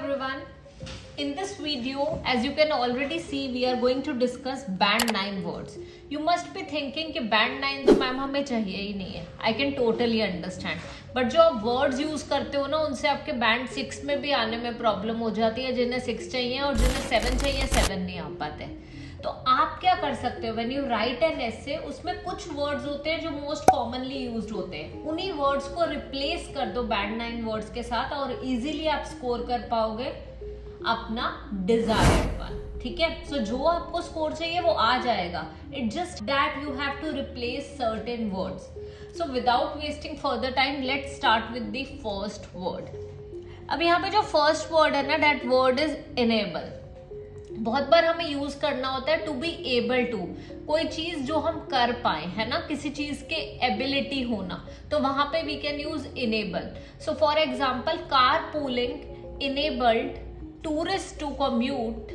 everyone. In this video, as you can already see, we are going to discuss band 9 words. You must be thinking कि band 9 तो ma'am हमें चाहिए ही नहीं है. I can totally understand. But जो आप words use करते हो ना, उनसे आपके band 6 में भी आने में problem हो जाती है. जिन्हें 6 चाहिए और जिन्हें 7 चाहिए 7 नहीं आ पाते. तो आप क्या कर सकते हो, when you right an essay, उसमें कुछ वर्ड्स होते हैं जो मोस्ट कॉमनली यूज्ड होते हैं, उन्हीं वर्ड्स को रिप्लेस कर दो बैंड 9 वर्ड्स के साथ और इजीली आप स्कोर कर पाओगे अपना डिजायर्ड वन. ठीक है, सो जो आपको स्कोर चाहिए वो आ जाएगा. It just that you have to replace certain words. So without wasting further time, let's start with the first word. अब यहाँ पे जो फर्स्ट वर्ड है ना, दैट वर्ड इज इनेबल. बहुत बार हमें यूज करना होता है टू बी एबल टू, कोई चीज जो हम कर पाए, है ना, किसी चीज के एबिलिटी होना, तो वहां पे we can use enable. So for example, car pooling enabled tourist to commute,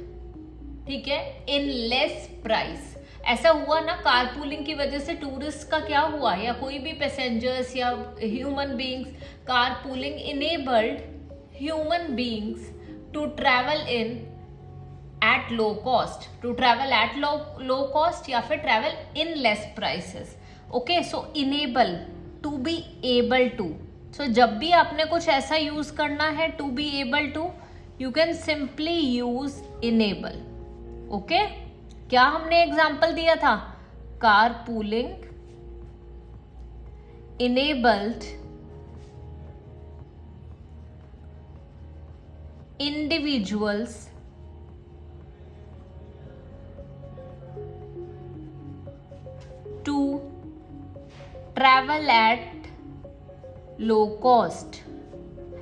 ठीक है, इन लेस प्राइस. ऐसा हुआ ना, कार पूलिंग की वजह से टूरिस्ट का क्या हुआ, या कोई भी पैसेंजर्स या human beings, car pooling enabled human beings to travel in at low cost, to travel at low cost या फिर travel in less prices. Okay, so enable, to be able to. So जब भी आपने कुछ ऐसा use करना है to be able to, you can simply use enable. Okay, क्या हमने एग्जाम्पल दिया था? Carpooling enabled individuals to travel at low cost,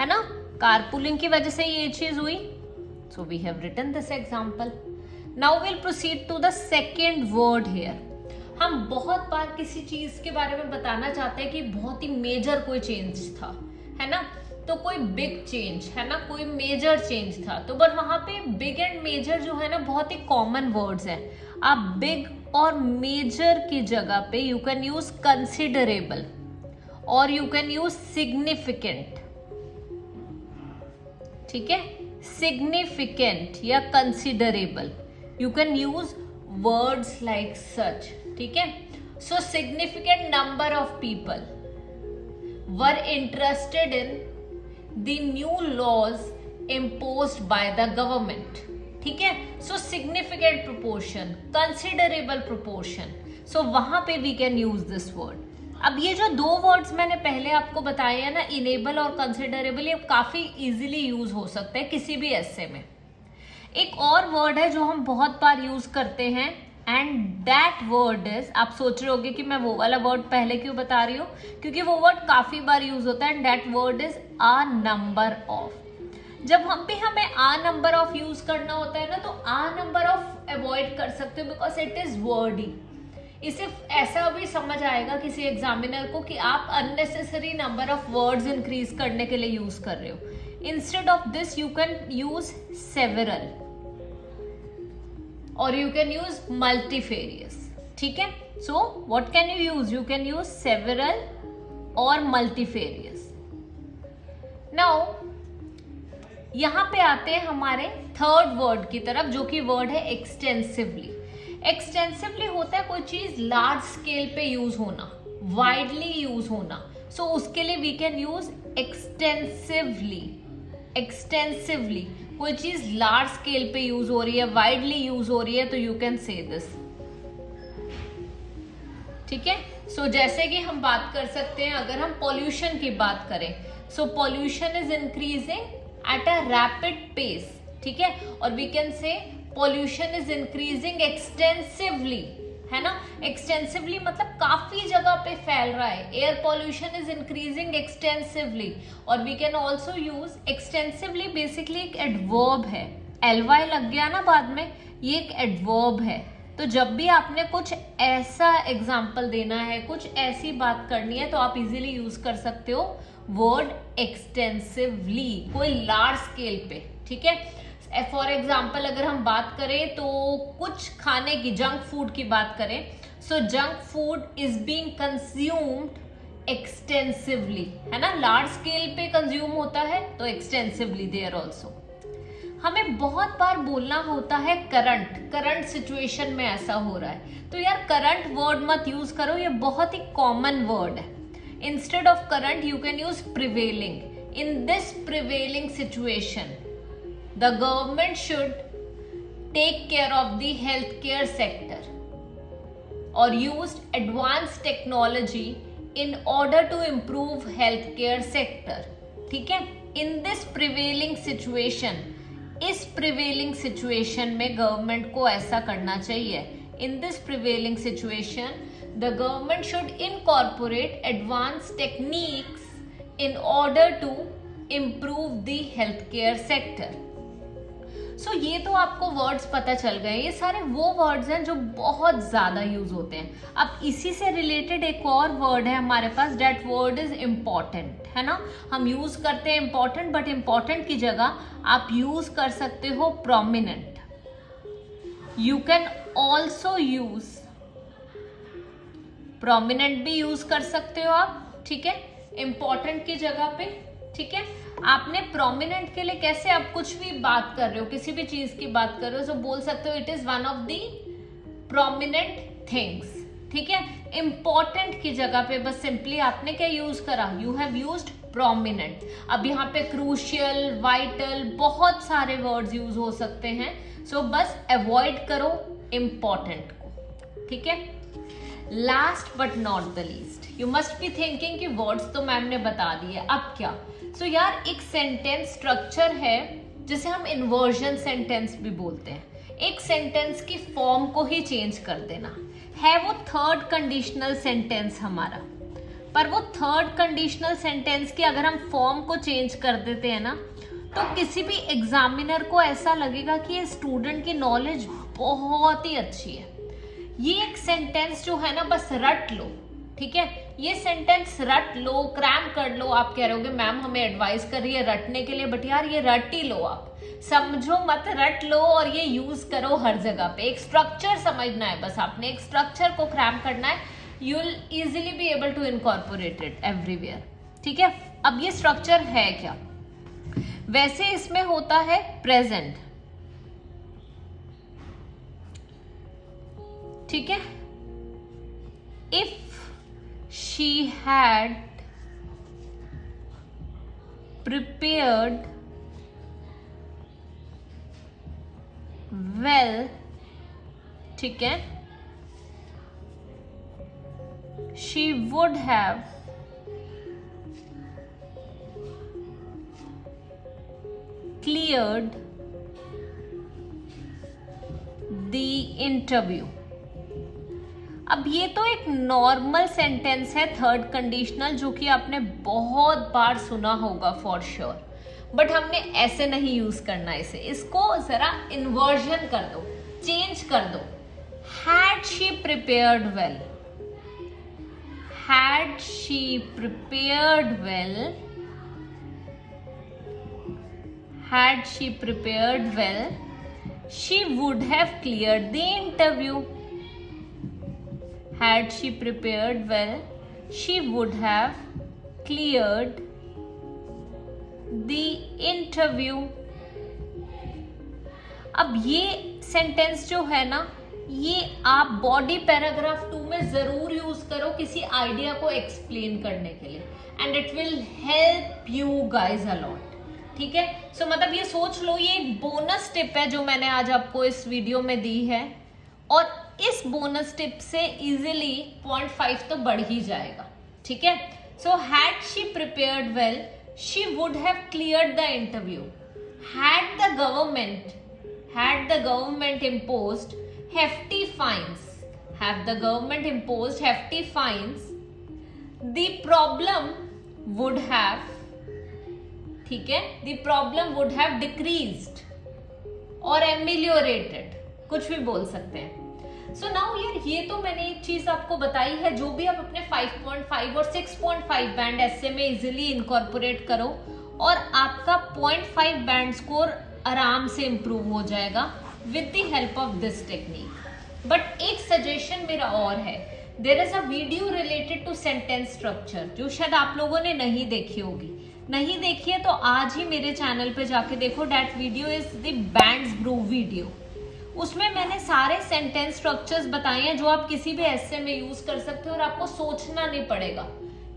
है ना. कारपूलिंग की वजह से ये चीज हुई. So we have written this example. Now will proceed to the second word here. हम बहुत बार किसी चीज के बारे में बताना चाहते हैं कि बहुत ही मेजर कोई चेंज था, है ना, तो कोई बिग चेंज, है ना, कोई मेजर चेंज था. तो बट वहां पे बिग एंड मेजर जो है ना, बहुत ही कॉमन वर्ड्स हैं. आप बिग और मेजर की जगह पे यू कैन यूज कंसिडरेबल और यू कैन यूज सिग्निफिकेंट. ठीक है, सिग्निफिकेंट या considerable, you can use words like such. ठीक है, so significant number of people were interested in the new laws imposed by the government. ठीक है, so significant proportion, considerable proportion, so वहां पे we can use this word. अब ये जो दो वर्ड्स मैंने पहले आपको बताए हैं ना, इनेबल और कंसिडरेबल, ये काफी इजीली यूज हो सकते हैं किसी भी एसे में. एक और वर्ड है जो हम बहुत बार यूज करते हैं, एंड दैट वर्ड इज, आप सोच रहे होगे कि मैं वो वाला वर्ड पहले क्यों बता रही हूँ, क्योंकि वो वर्ड काफी बार यूज होता है, and that word is a number of. जब हमें आ नंबर ऑफ यूज करना होता है ना, तो आ नंबर ऑफ अवॉइड कर सकते हो बिकॉज इट इज वर्डी. इसे ऐसा भी समझ आएगा किसी एग्जामिनर को कि आप unnecessary number of words increase करने के लिए यूज कर रहे हो. Instead of this you can use several और यू कैन यूज मल्टीफेरियस. ठीक है, so what can you use? You can use several और मल्टीफेरियस. नाउ यहां पे आते हैं हमारे थर्ड वर्ड की तरफ, जो कि वर्ड है एक्सटेंसिवली. एक्सटेंसिवली होता है कोई चीज लार्ज स्केल पे यूज होना, वाइडली यूज होना. सो उसके लिए we can use extensively. Extensively कोई चीज लार्ज स्केल पे यूज हो रही है, वाइडली यूज हो रही है, तो यू कैन से दिस. ठीक है, सो जैसे कि हम बात कर सकते हैं, अगर हम पॉल्यूशन की बात करें, so pollution is increasing at a rapid pace. ठीक है, और we can say pollution is increasing extensively, है ना. extensively मतलब काफी जगह पे फैल रहा है. air pollution is increasing extensively. और we can also use extensively, basically एक adverb है. ly लग गया ना बाद में, ये एक adverb है. तो जब भी आपने कुछ ऐसा एग्जाम्पल देना है, कुछ ऐसी बात करनी है, तो आप इजीली यूज कर सकते हो वर्ड एक्सटेंसिवली, कोई लार्ज स्केल पे. ठीक है, फॉर एग्जाम्पल अगर हम बात करें तो कुछ खाने की, जंक फूड की बात करें, so junk food is being consumed extensively, है ना, लार्ज स्केल पे कंज्यूम होता है, तो एक्सटेंसिवली देयर ऑल्सो. हमें बहुत बार बोलना होता है करंट सिचुएशन में ऐसा हो रहा है, तो यार करंट वर्ड मत यूज करो, ये बहुत ही कॉमन वर्ड है. Instead of current you can use prevailing. In this prevailing situation the government should take care of the health care sector और use advance technology in order to improve health care sector. ठीक है, in this prevailing situation, इस prevailing situation में government को ऐसा करना चाहिए. In this prevailing situation the government should incorporate advance techniques in order to improve the health care sector. So ये तो आपको वर्ड्स पता चल गए. ये सारे वो वर्ड्स हैं जो बहुत ज्यादा यूज होते हैं. अब इसी से रिलेटेड एक और वर्ड है हमारे पास, दैट वर्ड इज इम्पॉर्टेंट, है ना. हम यूज करते हैं इम्पॉर्टेंट, बट इम्पॉर्टेंट की जगह आप यूज कर सकते हो prominent. You can also use prominent, भी यूज कर सकते हो आप. ठीक है, इम्पॉर्टेंट की जगह पे. ठीक है, आपने प्रोमिनेंट के लिए कैसे, आप कुछ भी बात कर रहे हो, किसी भी चीज की बात कर रहे हो, तो बोल सकते हो it is one of the prominent things. ठीक है, इंपॉर्टेंट की जगह पे बस सिंपली आपने क्या यूज करा, यू हैव यूज्ड प्रोमिनेंट. अब यहाँ पे क्रूशियल, वाइटल, बहुत सारे वर्ड्स यूज हो सकते हैं. सो बस अवॉइड करो इंपॉर्टेंट को. ठीक है, last but not the least, you must be thinking कि वर्ड्स तो मैम ने बता दिए, अब क्या. सो यार एक सेंटेंस स्ट्रक्चर है जिसे हम इन्वर्जन सेंटेंस भी बोलते हैं. एक सेंटेंस की फॉर्म को ही चेंज कर देना है वो थर्ड कंडीशनल सेंटेंस हमारा. पर वो थर्ड कंडीशनल सेंटेंस की अगर हम फॉर्म को चेंज कर देते हैं ना, तो किसी भी एग्जामिनर को ऐसा लगेगा कि ये स्टूडेंट की नॉलेज बहुत ही अच्छी है. ये एक सेंटेंस जो है ना, बस रट लो. ठीक है, ये सेंटेंस रट लो, क्रैम कर लो. आप कह रहे होगे मैम हमें एडवाइस कर रही है रटने के लिए, बट यार ये रट ही लो, आप समझो मत, रट लो और ये यूज करो हर जगह पे. एक स्ट्रक्चर समझना है, बस आपने एक स्ट्रक्चर को क्रैम करना है. You will easily be able to incorporate it everywhere. ठीक है, अब ये स्ट्रक्चर है क्या, वैसे इसमें होता है प्रेजेंट. ठीक है, if she had prepared well. ठीक है, she would have cleared the interview. अब ये तो एक नॉर्मल सेंटेंस है थर्ड कंडीशनल, जो कि आपने बहुत बार सुना होगा फॉर श्योर, बट हमने ऐसे नहीं यूज करना इसे. इसको जरा इन्वर्जन कर दो, चेंज कर दो. Had she prepared well, had she prepared well, had she prepared well, she would have cleared the interview. Had she prepared well, she would have cleared the interview. अब ये सेंटेंस जो है ना, ये आप बॉडी पैराग्राफ 2 में जरूर use करो किसी आइडिया को एक्सप्लेन करने के लिए, and it will help you guys a lot. ठीक है, सो मतलब ये सोच लो, ये एक बोनस टिप है जो मैंने आज आपको इस वीडियो में दी है, और इस बोनस टिप से इजीली 0.5 तो बढ़ ही जाएगा. ठीक है, so had she prepared well, she would have cleared the interview. Had the government imposed hefty fines, have the government imposed hefty fines, the problem would have, ठीक है, the problem would have decreased or ameliorated, कुछ भी बोल सकते हैं. So now यार ये तो मैंने एक चीज आपको बताई है जो भी आप अपने 5.5 और 6.5 बैंड ऐसे में इजिली इनकॉर्पोरेट करो, और आपका 0.5 बैंड स्कोर आराम से इंप्रूव हो जाएगा with the help of this technique. But एक सजेशन मेरा और है, there is a video related to sentence structure जो शायद आप लोगों ने नहीं देखी होगी. नहीं देखिए तो आज ही मेरे चैनल पे जाके देखो, that video is the bands groove video. उसमें मैंने सारे सेंटेंस स्ट्रक्चर्स बताए हैं जो आप किसी भी ऐसे में यूज कर सकते हो और आपको सोचना नहीं पड़ेगा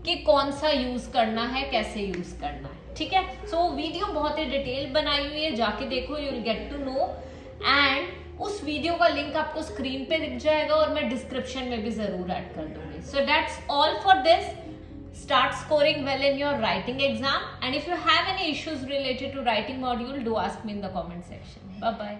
कि कौन सा यूज करना है, कैसे यूज करना है, ठीक है। सो वीडियो बहुत ही डिटेल बनाई हुई है, जाके देखो, you will get to know. And उस वीडियो का लिंक आपको स्क्रीन पे दिख जाएगा और मैं डिस्क्रिप्शन में भी जरूर ऐड कर दूंगी। So that's all for this. Start scoring well in your writing exam, and if you have any issues related to writing module, do ask me in the comment section. Bye bye.